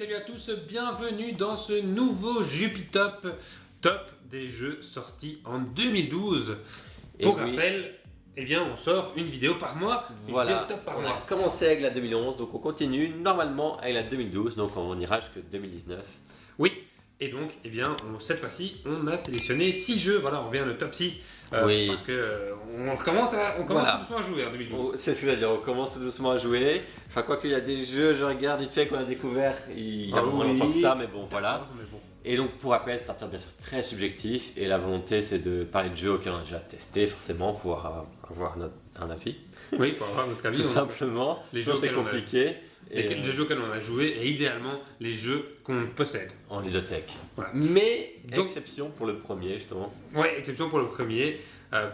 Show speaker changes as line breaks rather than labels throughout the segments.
salut à tous, bienvenue dans ce nouveau Jupitop, top des jeux sortis en 2012. Pour rappel, eh bien, on sort une vidéo par mois,
voilà,
vidéo top par
on
mois.
a commencé avec la 2011, donc on continue normalement avec la 2012, donc on ira jusqu'à 2019.
Oui, et donc, eh bien, cette fois-ci, on a sélectionné 6 jeux, voilà, on revient le top 6,
oui.
parce que on commence
Voilà.
tout doucement à jouer en 2012.
C'est ce que j'allais dire, on commence tout doucement à jouer. Enfin, quoi qu'il y a des jeux, je regarde vite fait qu'on a découvert il y a moins longtemps que ça, mais bon, voilà.
Mais bon.
Et donc, pour rappel, c'est un terme bien sûr très subjectif, et la volonté c'est de parler de jeux auxquels on a déjà testé, forcément, pour avoir un avis.
Oui, pour avoir notre avis.
Tout simplement,
les jeux
c'est compliqué.
Les jeux auxquels on a joué et idéalement les jeux qu'on possède.
En ludothèque.
Voilà.
Mais,
Donc,
exception pour le premier, justement.
Ouais, exception pour le premier,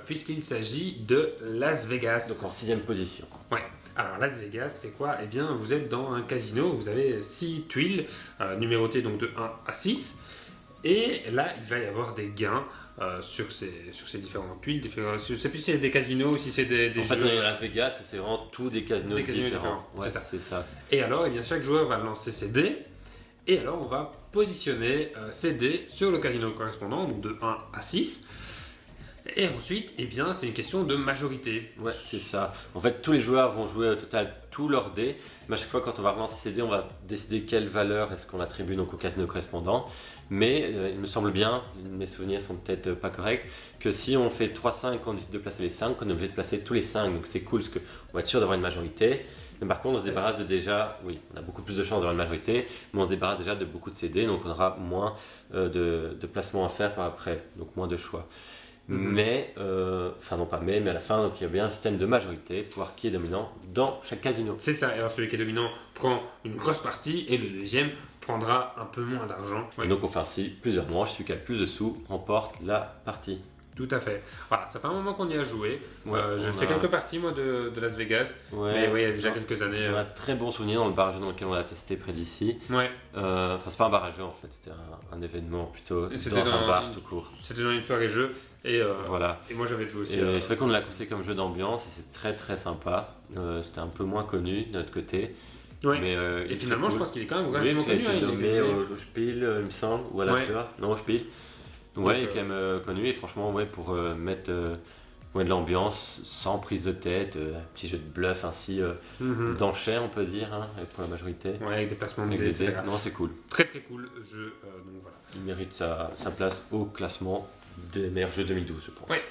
puisqu'il s'agit de Las Vegas.
Donc en 6ème position.
Ouais. Alors Las Vegas, c'est quoi? Eh bien, vous êtes dans un casino, vous avez 6 tuiles, numérotées donc de 1 à 6. Et là, il va y avoir des gains sur ces différentes tuiles. Je ne sais plus si c'est des casinos ou si c'est des
en
jeux.
fait, on est à Las Vegas et c'est vraiment tous des casinos différents. Ouais,
c'est
ça.
Et alors, eh bien, chaque joueur va lancer ses dés. Et alors, on va positionner ces dés sur le casino correspondant, donc de 1 à 6. Et ensuite, eh bien, c'est une question de majorité.
Ouais, c'est ça. En fait, tous les joueurs vont jouer au total tous leurs dés. Mais à chaque fois, quand on va relancer ces dés, on va décider quelle valeur est-ce qu'on attribue donc au casino correspondant. Mais il me semble bien, mes souvenirs sont peut-être pas corrects, que si on fait 3-5, on décide de placer les 5, on est obligé de placer tous les 5. Donc c'est cool parce qu'on va être sûr d'avoir une majorité. Mais par contre, on se débarrasse de déjà, oui, on a beaucoup plus de chances d'avoir une majorité, mais on se débarrasse déjà de beaucoup de CD, donc on aura moins de placements à faire par après, donc moins de choix. Mais, enfin non pas mais à la fin, donc il y a bien un système de majorité pour voir qui est dominant dans chaque casino.
C'est ça, et alors celui qui est dominant prend une grosse partie et le deuxième prendra un peu moins d'argent.
Ouais. Donc on fait ainsi plusieurs manches, celui qui a le plus de sous remporte la partie.
Tout à fait. Voilà, ça fait un moment qu'on y a joué.
Ouais,
j'ai fait quelques parties moi de Las Vegas, mais oui, il y a déjà quelques années.
J'ai un très bon souvenir dans le barrageux dans lequel on l'a testé près d'ici.
Ouais.
Enfin c'est pas un barrageux en fait, c'était un événement plutôt dans un bar tout court.
C'était dans une soirée jeu et
voilà.
Et moi j'avais joué aussi.
Et c'est vrai qu'on l'a conseillé comme jeu d'ambiance et c'est très très sympa. C'était un peu moins connu de notre côté.
Ouais.
Mais,
et finalement, je pense qu'il est quand même
relativement
connu.
Il a été nommé au Spiel, il me semble, ou à l'Astor. Non, au Spiel. Donc, ouais, il est quand même connu et franchement, ouais, pour mettre de l'ambiance sans prise de tête, un petit jeu de bluff ainsi d'enchères, on peut dire, hein, pour la majorité.
Ouais, avec des placements de dés, etc.
Non, c'est cool.
Très très cool jeu. Donc voilà.
Il mérite sa place au classement des meilleurs jeux 2012, je pense.
Ouais.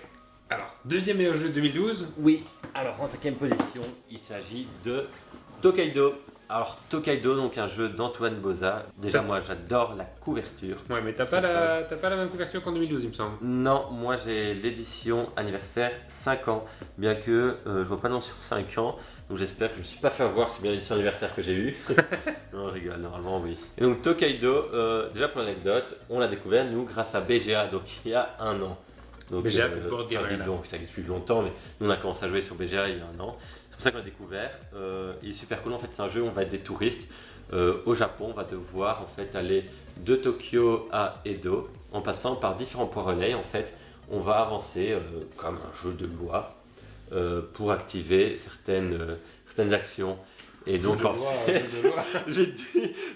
Alors, deuxième meilleur jeu 2012.
Oui. Alors, en 5ème position, il s'agit de Tokaido. Alors Tokaido, donc un jeu d'Antoine Boza. Déjà moi j'adore la couverture.
Ouais, mais t'as pas la même couverture qu'en 2012 il me semble.
Non, moi j'ai l'édition anniversaire 5 ans. Bien que je vois pas de nom sur 5 ans. Donc j'espère que je me suis pas fait avoir, c'est bien l'édition anniversaire que j'ai eue. Non, je rigole, normalement oui. Et donc Tokaido, déjà pour l'anecdote, on l'a découvert nous grâce à BGA, donc il y a un an. Donc,
BGA c'est Board Game Arena.
Donc ça existe depuis longtemps, mais nous on a commencé à jouer sur BGA il y a un an. C'est pour ça qu'on l'a découvert. Il est super cool. En fait, c'est un jeu où on va être des touristes au Japon. On va devoir en fait aller de Tokyo à Edo en passant par différents points relais. En fait, on va avancer comme un jeu de loi pour activer certaines actions. Et donc, je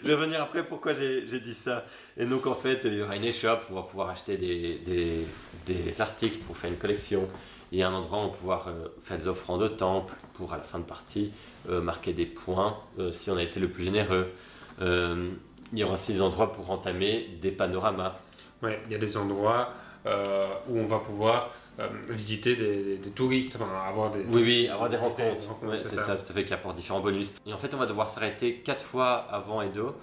vais revenir après pourquoi j'ai dit ça. Et donc, en fait, il y aura une échoppe où on va pouvoir acheter des articles pour faire une collection. Il y a un endroit où on va pouvoir faire des offrandes au temple pour à la fin de partie marquer des points si on a été le plus généreux. Il y aura aussi des endroits pour entamer des panoramas.
Ouais, il y a des endroits où on va pouvoir visiter des touristes, enfin, avoir
avoir des rencontres. Ouais, c'est ça, tout à fait, qui apporte différents bonus. Et en fait, on va devoir s'arrêter 4 fois avant Edo,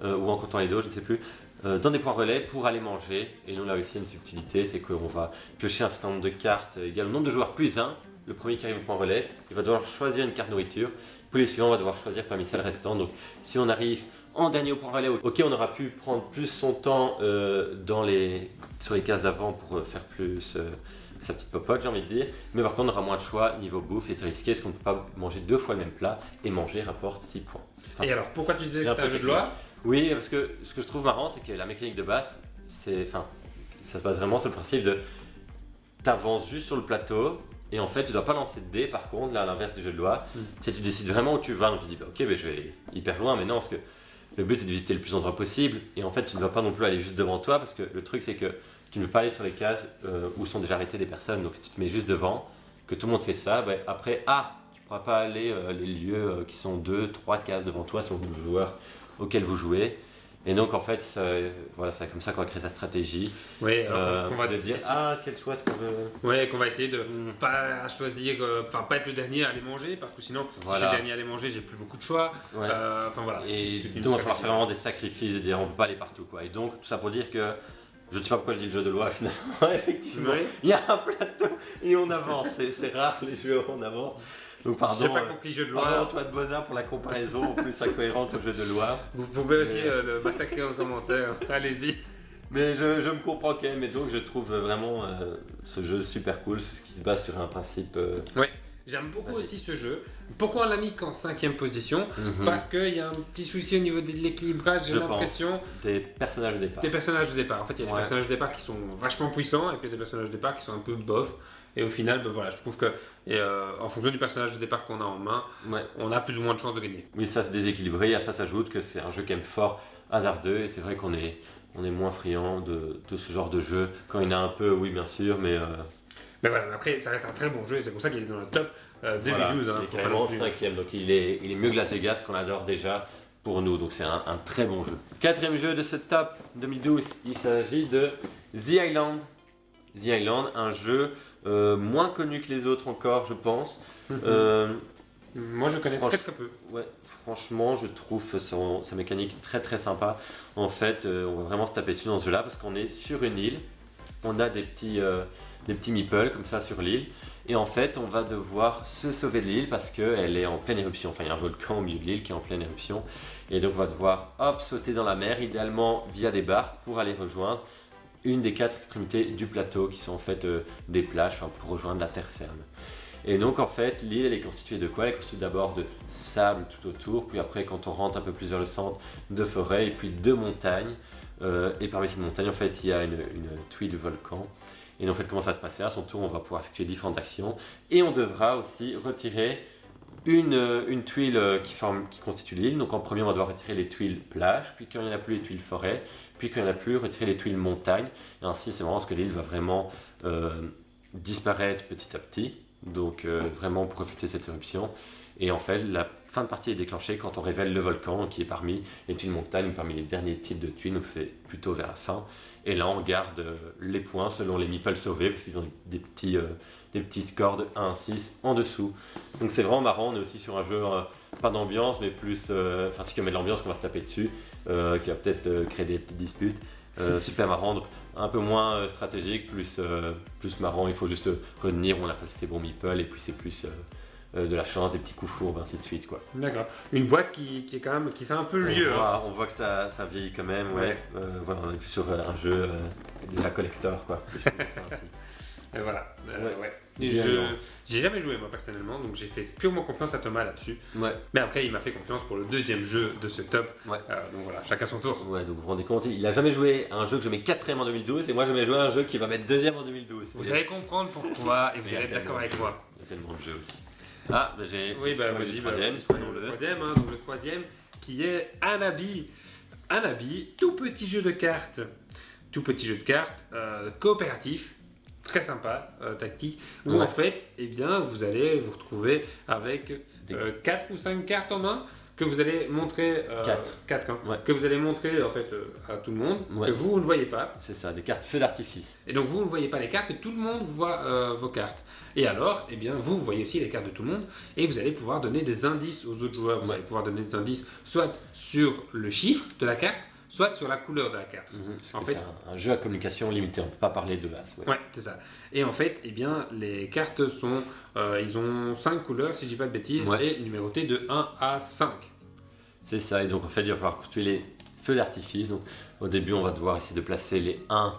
ou en comptant Edo, je ne sais plus, dans des points relais pour aller manger. Et nous, là aussi, une subtilité, c'est qu'on va piocher un certain nombre de cartes égal au nombre de joueurs plus 1. Le premier qui arrive au point relais, il va devoir choisir une carte nourriture. Puis les suivants, on va devoir choisir parmi celles restantes. Donc, si on arrive en dernier au point relais, ok, on aura pu prendre plus son temps sur les cases d'avant pour faire plus sa petite popote, j'ai envie de dire. Mais par contre, on aura moins de choix niveau bouffe et c'est risqué parce qu'on ne peut pas manger 2 fois le même plat et manger rapporte 6 points.
Enfin, et alors, pourquoi tu disais que c'était un jeu de loi?
Oui, parce que ce que je trouve marrant, c'est que la mécanique de base, ça se base vraiment sur le principe de t'avances juste sur le plateau et en fait tu dois pas lancer de dés par contre, là à l'inverse du jeu de loi. Tu décides vraiment où tu vas, donc tu dis ok, je vais hyper loin, mais non, parce que Le but c'est de visiter le plus d'endroits possible et en fait tu ne vas pas non plus aller juste devant toi parce que le truc c'est que tu ne peux pas aller sur les cases où sont déjà arrêtées des personnes. Donc si tu te mets juste devant, que tout le monde fait ça, après tu ne pourras pas aller les lieux qui sont 2-3 cases devant toi selon le joueur auquel vous jouez. Et donc en fait, voilà, c'est comme ça qu'on va créer sa stratégie.
Oui, alors qu'on va
de se dire quel choix est-ce qu'on veut.
Ouais, qu'on va essayer de pas choisir, pas être le dernier à aller manger, parce que sinon, si je suis le dernier à aller manger, j'ai plus beaucoup de choix.
Ouais.
Voilà.
Et donc il va falloir faire vraiment des sacrifices, et dire on peut pas aller partout quoi. Et donc tout ça pour dire que je ne sais pas pourquoi je dis le jeu de loi finalement. Effectivement, il y a un plateau et on avance. C'est rare les jeux où on avance. Donc pardon,
j'ai pas compris jeu de loi.
Pardon Antoine Bozin pour la comparaison en plus incohérente au jeu de loi.
Vous pouvez aussi le massacrer en commentaire. Allez-y.
Mais je me comprends quand même, et donc je trouve vraiment ce jeu super cool, ce qui se base sur un principe.
Ouais, j'aime beaucoup aussi ce jeu. Pourquoi on l'a mis qu'en 5ème position? Parce qu'il y a un petit souci au niveau de l'équilibrage, j'ai l'impression.
Des personnages de départ.
Des personnages de départ. En fait, il y a des personnages de départ qui sont vachement puissants, et puis il y a des personnages de départ qui sont un peu bof. Et au final, voilà, je trouve que en fonction du personnage de départ qu'on a en main, on a plus ou moins de chances de gagner.
Oui, ça se déséquilibré, à ça s'ajoute que c'est un jeu quand même fort hasardeux, et c'est vrai qu'on est moins friand de ce genre de jeu. Quand il y en a un peu, oui bien sûr, mais
voilà, après ça reste un très bon jeu, et c'est pour ça qu'il est dans le top 2012.
Voilà, il est carrément 5ème, donc il est mieux que Las Vegas qu'on adore déjà pour nous, donc c'est un très bon jeu. 4ème jeu de ce top 2012, il s'agit de The Island. The Island, un jeu moins connu que les autres encore, je pense.
Moi je connais très peu.
Ouais, franchement, je trouve sa mécanique très très sympa. En fait, on va vraiment se taper dessus dans ce jeu-là parce qu'on est sur une île. On a des petits meeples comme ça sur l'île. Et en fait, on va devoir se sauver de l'île parce qu'elle est en pleine éruption. Enfin, il y a un volcan au milieu de l'île qui est en pleine éruption. Et donc, on va devoir sauter dans la mer, idéalement via des barques pour aller rejoindre une des 4 extrémités du plateau qui sont en fait des plages pour rejoindre la terre ferme. Et donc en fait l'île elle est constituée de quoi? Elle est constituée d'abord de sable tout autour, puis après quand on rentre un peu plus vers le centre, de forêt et puis de montagnes. Et parmi ces montagnes en fait il y a une tuile volcan. Et donc en fait comment ça va se passer? À son tour on va pouvoir effectuer différentes actions et on devra aussi retirer une tuile qui constitue l'île. Donc en premier on va devoir retirer les tuiles plage, puis quand il n'y en a plus les tuiles forêt, puis quand il n'y en a plus retirer les tuiles montagne. Et ainsi c'est vraiment ce que l'île va vraiment disparaître petit à petit. Donc vraiment pour refléter cette éruption. Et en fait la fin de partie est déclenchée quand on révèle le volcan qui est parmi les tuiles montagnes, parmi les derniers types de tuiles, donc c'est plutôt vers la fin. Et là on garde les points selon les meeples sauvés parce qu'ils ont des petits scores de 1 à 6 en dessous. Donc c'est vraiment marrant, on est aussi sur un jeu pas d'ambiance mais plus, enfin si on met de l'ambiance qu'on va se taper dessus, qui va peut-être créer des petites disputes. Super marrant, donc un peu moins stratégique, plus marrant, il faut juste retenir où on a passé ses bons meeples et puis c'est plus de la chance, des petits coups fourbes, ainsi de suite quoi.
D'accord, une boîte qui est quand même, qui sent un peu vieux.
On voit que ça vieillit quand même, ouais. Voilà, on est plus sur un jeu déjà collector quoi.
Et voilà,
ouais.
J'ai jamais joué moi personnellement, donc j'ai fait purement confiance à Thomas là-dessus.
Ouais.
Mais après il m'a fait confiance pour le 2e jeu de ce top.
Ouais.
Donc voilà, chacun son tour.
Ouais, donc vous vous rendez compte, il a jamais joué à un jeu que je mets 4ème en 2012 et moi je vais jouer à un jeu qui va mettre 2ème en 2012.
Vous allez comprendre pourquoi et vous allez être d'accord avec moi.
Il y a tellement de jeux aussi.
J'ai
vas-y,
le troisième, donc le 3e qui est Anabi. Anabi, tout petit jeu de cartes. Coopératif. Très sympa, tactique, où en fait, vous allez vous retrouver avec 4 ou 5 cartes en main que vous allez montrer 4 que vous allez montrer en fait à tout le monde, que vous ne voyez pas.
C'est ça, des cartes feu d'artifice.
Et donc vous ne voyez pas les cartes, mais tout le monde voit vos cartes. Et alors, vous voyez aussi les cartes de tout le monde, et vous allez pouvoir donner des indices aux autres joueurs. Vous allez pouvoir donner des indices soit sur le chiffre de la carte, soit sur la couleur de la carte.
C'est un jeu à communication limitée, on ne peut pas parler de as.
Ouais, c'est ça. Et en fait, les cartes sont, ils ont 5 couleurs, si je dis pas de bêtises, et numérotées de 1 à 5.
C'est ça, et donc en fait, il va falloir construire les feux d'artifice. Donc au début, on va devoir essayer de placer les 1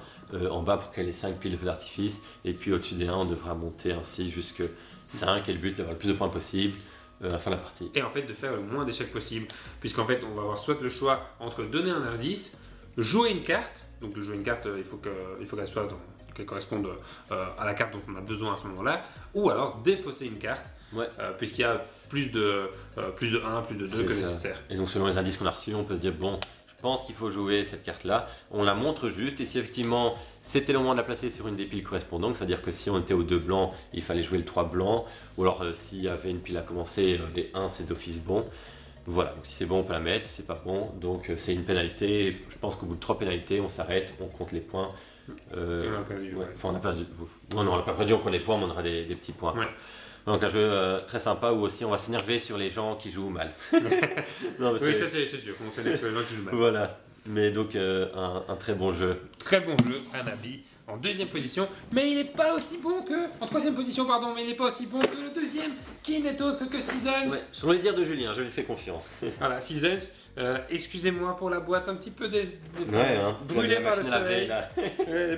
en bas pour qu'il y ait les 5 piles de feux d'artifice, et puis au-dessus des 1, on devra monter ainsi jusqu'à 5, et le but, c'est d'avoir le plus de points possible à la fin de la partie.
Et en fait, de faire le moins d'échecs possible, puisqu'en fait, on va avoir soit le choix entre donner un indice, jouer une carte. Donc de jouer une carte, il faut qu'elle soit qu'elles correspondent à la carte dont on a besoin à ce moment-là, ou alors défausser une carte, puisqu'il y a plus de 1, plus de 2 que nécessaire.
Et donc selon les indices qu'on a reçus, on peut se dire bon, je pense qu'il faut jouer cette carte-là. On la montre juste, et si effectivement c'était le moment de la placer sur une des piles correspondantes, c'est-à-dire que si on était aux 2 blancs, il fallait jouer le 3 blanc, ou alors s'il y avait une pile à commencer, les 1 c'est d'office bon. Voilà, donc si c'est bon on peut la mettre, si c'est pas bon, donc c'est une pénalité. Je pense qu'au bout de 3 pénalités, on s'arrête, on compte les points.
On a perdu.
Enfin, on a perdu. Non, on n'aura pas perdu, on compte les points, mais on aura des petits points.
Ouais.
Donc un jeu très sympa où aussi on va s'énerver sur les gens qui jouent mal. Non, mais
Oui, ça c'est sûr, on s'énerve sur les gens qui jouent mal.
Voilà, mais donc un très bon jeu.
Très bon jeu, Hanabi, en 2e position, mais il n'est pas aussi bon que... En 3e position, pardon, mais il n'est pas aussi bon que le 2e, qui n'est autre que Seasons.
Ouais, selon les dires de Julien, je lui fais confiance.
Voilà, Seasons, excusez-moi pour la boîte un petit peu
brûlée
par le soleil.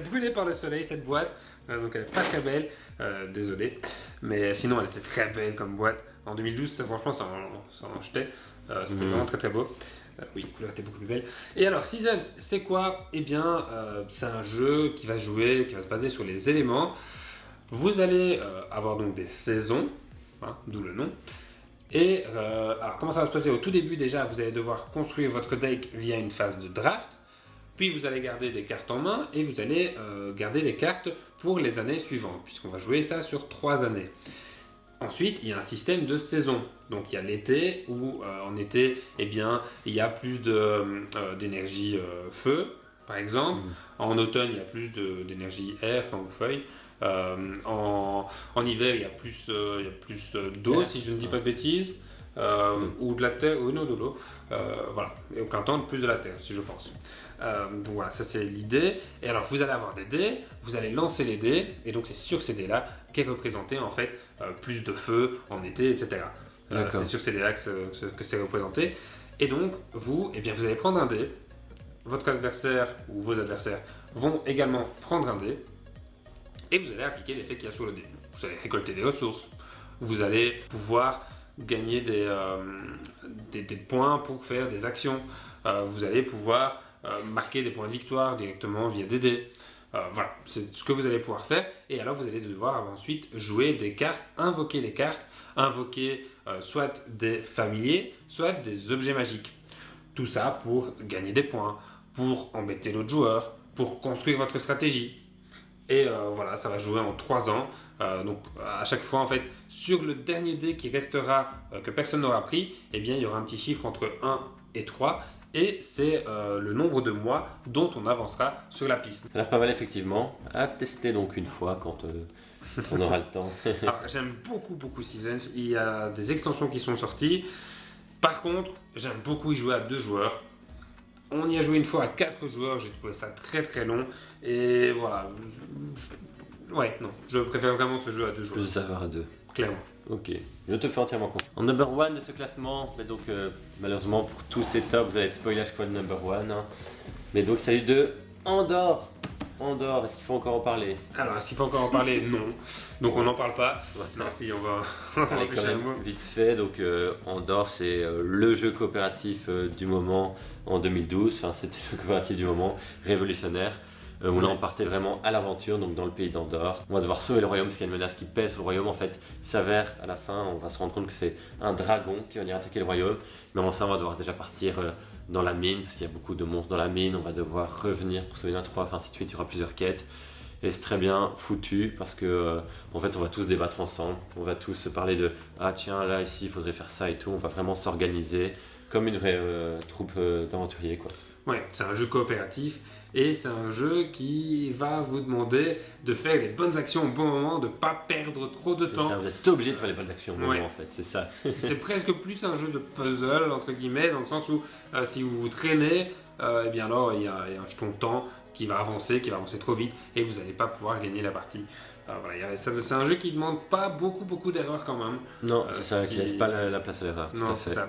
Brûlée par le soleil, cette boîte. Donc elle n'est pas très belle, désolé. Mais sinon, elle était très belle comme boîte. En 2012, ça, franchement, ça en jetait. C'était vraiment très très beau. Oui, la couleur était beaucoup plus belle. Et alors, Seasons, c'est quoi? Eh bien, c'est un jeu qui va se baser sur les éléments. Vous allez avoir donc des saisons, d'où le nom. Et alors, comment ça va se passer? Au tout début, déjà, vous allez devoir construire votre deck via une phase de draft. Puis vous allez garder des cartes en main et vous allez garder des cartes pour les années suivantes, puisqu'on va jouer ça sur 3 années. Ensuite, il y a un système de saison. Donc il y a l'été où en été, eh bien, il y a plus d'énergie feu, par exemple. En automne, il y a plus d'énergie air, ou feuille. En hiver, il y a plus d'eau, si je ne dis pas de bêtises. Ou de la terre, ou non, de l'eau. Voilà. Et au printemps, plus de la terre, si je pense. Donc voilà, ça c'est l'idée. Et alors, vous allez avoir des dés, vous allez lancer les dés, et donc c'est sur ces dés-là qu'est représenté en fait plus de feu en été, etc. C'est sur ces dés-là que c'est représenté. Et donc, vous, eh bien, vous allez prendre un dé, votre adversaire ou vos adversaires vont également prendre un dé, et vous allez appliquer l'effet qu'il y a sur le dé. Vous allez récolter des ressources, vous allez pouvoir gagner des points pour faire des actions, vous allez pouvoir marquer des points de victoire directement via des dés. Voilà, c'est ce que vous allez pouvoir faire. Et alors vous allez devoir ensuite jouer des cartes, invoquer des cartes, invoquer soit des familiers, soit des objets magiques. Tout ça pour gagner des points, pour embêter l'autre joueur, pour construire votre stratégie. Et voilà, ça va jouer en 3 ans. Donc à chaque fois, en fait, sur le dernier dé qui restera, que personne n'aura pris, eh bien, il y aura un petit chiffre entre 1 et 3. Et c'est le nombre de mois dont on avancera sur la piste.
Ça a l'air pas mal effectivement. À tester donc une fois quand on aura le temps.
Alors, j'aime beaucoup Seasons. Il y a des extensions qui sont sorties. Par contre, j'aime beaucoup y jouer à 2 joueurs. On y a joué une fois à 4 joueurs. J'ai trouvé ça très très long. Et voilà. Ouais, non. Je préfère vraiment ce jeu à 2 joueurs.
Plus de savoir à 2.
Clairement.
Ok, je te fais entièrement confiance. En number 1 de ce classement, mais donc malheureusement pour tous ces tops, vous allez être spoilé à chaque fois de number 1. Mais donc il s'agit de Andorre. Andorre, est-ce qu'il faut encore en parler?
Alors, est-ce qu'il faut encore en parler? Non. Donc on n'en parle pas. Non, si, on va
Allez, quand même vite fait. Donc Andorre, c'est le jeu coopératif du moment en 2012. Enfin, c'était le jeu coopératif du moment révolutionnaire. Où là on partait vraiment à l'aventure, donc dans le pays d'Andorre. On va devoir sauver le royaume parce qu'il y a une menace qui pèse sur le royaume. En fait, il s'avère à la fin, on va se rendre compte que c'est un dragon qui va venir attaquer le royaume. Mais avant ça, on va devoir déjà partir dans la mine parce qu'il y a beaucoup de monstres dans la mine. On va devoir revenir pour sauver l'intro, enfin ainsi de suite. Il y aura plusieurs quêtes. Et c'est très bien foutu parce que en fait, on va tous débattre ensemble. On va tous se parler de ah tiens, là ici, il faudrait faire ça et tout. On va vraiment s'organiser comme une vraie troupe d'aventuriers, quoi.
Ouais, c'est un jeu coopératif et c'est un jeu qui va vous demander de faire les bonnes actions au bon moment, de ne pas perdre trop de temps.
Ça, vous êtes obligé de faire les bonnes actions au moment en fait, c'est ça.
C'est presque plus un jeu de puzzle, entre guillemets, dans le sens où si vous vous traînez, eh bien alors il y a un jeton de temps qui va avancer trop vite et vous n'allez pas pouvoir gagner la partie. Voilà, c'est un jeu qui ne demande pas beaucoup d'erreurs quand même.
Non, c'est ça, qui laisse pas la place à l'erreur.
Non, c'est ça.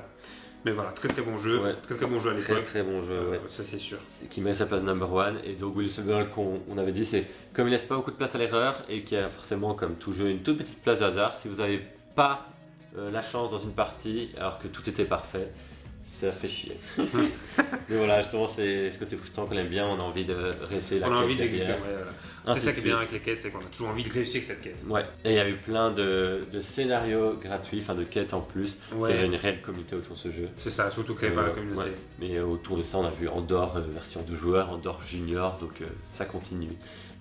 Mais voilà, très bon jeu, très bon jeu à l'époque.
Très bon jeu, ouais.
Ça c'est sûr.
Et qui met sa place number 1. Et donc Wilson Ball, qu'on avait dit, c'est comme il laisse pas beaucoup de place à l'erreur et qui a forcément, comme tout jeu, une toute petite place de hasard. Si vous n'avez pas la chance dans une partie, alors que tout était parfait, ça fait chier. Mais voilà, justement, c'est ce côté frustrant qu'on aime bien, on a envie de réessayer la
On a
quête
envie de
derrière.
C'est ça qui est bien avec les quêtes, c'est qu'on a toujours envie de réussir cette quête.
Ouais, et il y a eu plein de scénarios gratuits, enfin de quêtes en plus.
Ouais.
Il y a une réelle communauté autour de ce jeu.
C'est ça, surtout créé par la communauté.
Ouais. Mais autour de ça, on a vu Andorre version 2 joueurs, Andorre Junior, donc ça continue.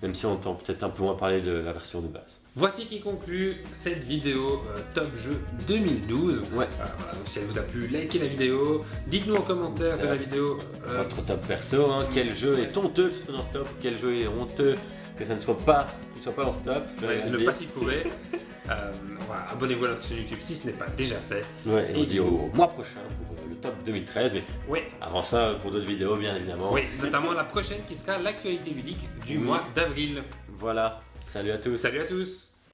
Même si on entend peut-être un peu moins parler de la version de base.
Voici qui conclut cette vidéo Top Jeu 2012.
Ouais.
Voilà, donc si elle vous a plu, likez la vidéo. Dites-nous en commentaire de la vidéo.
Votre top perso, hein, quel jeu est honteux que ce soit dans stop, quel jeu est honteux que ça ne soit pas en stop.
De ne pas s'y trouver. Voilà, abonnez-vous à notre chaîne YouTube si ce n'est pas déjà fait.
Ouais, et on se dit au mois prochain pour le top 2013, mais
Ouais.
avant ça, pour d'autres vidéos, bien évidemment.
Oui, notamment la prochaine qui sera l'actualité ludique du mois d'avril.
Voilà, salut à tous.
Salut à tous.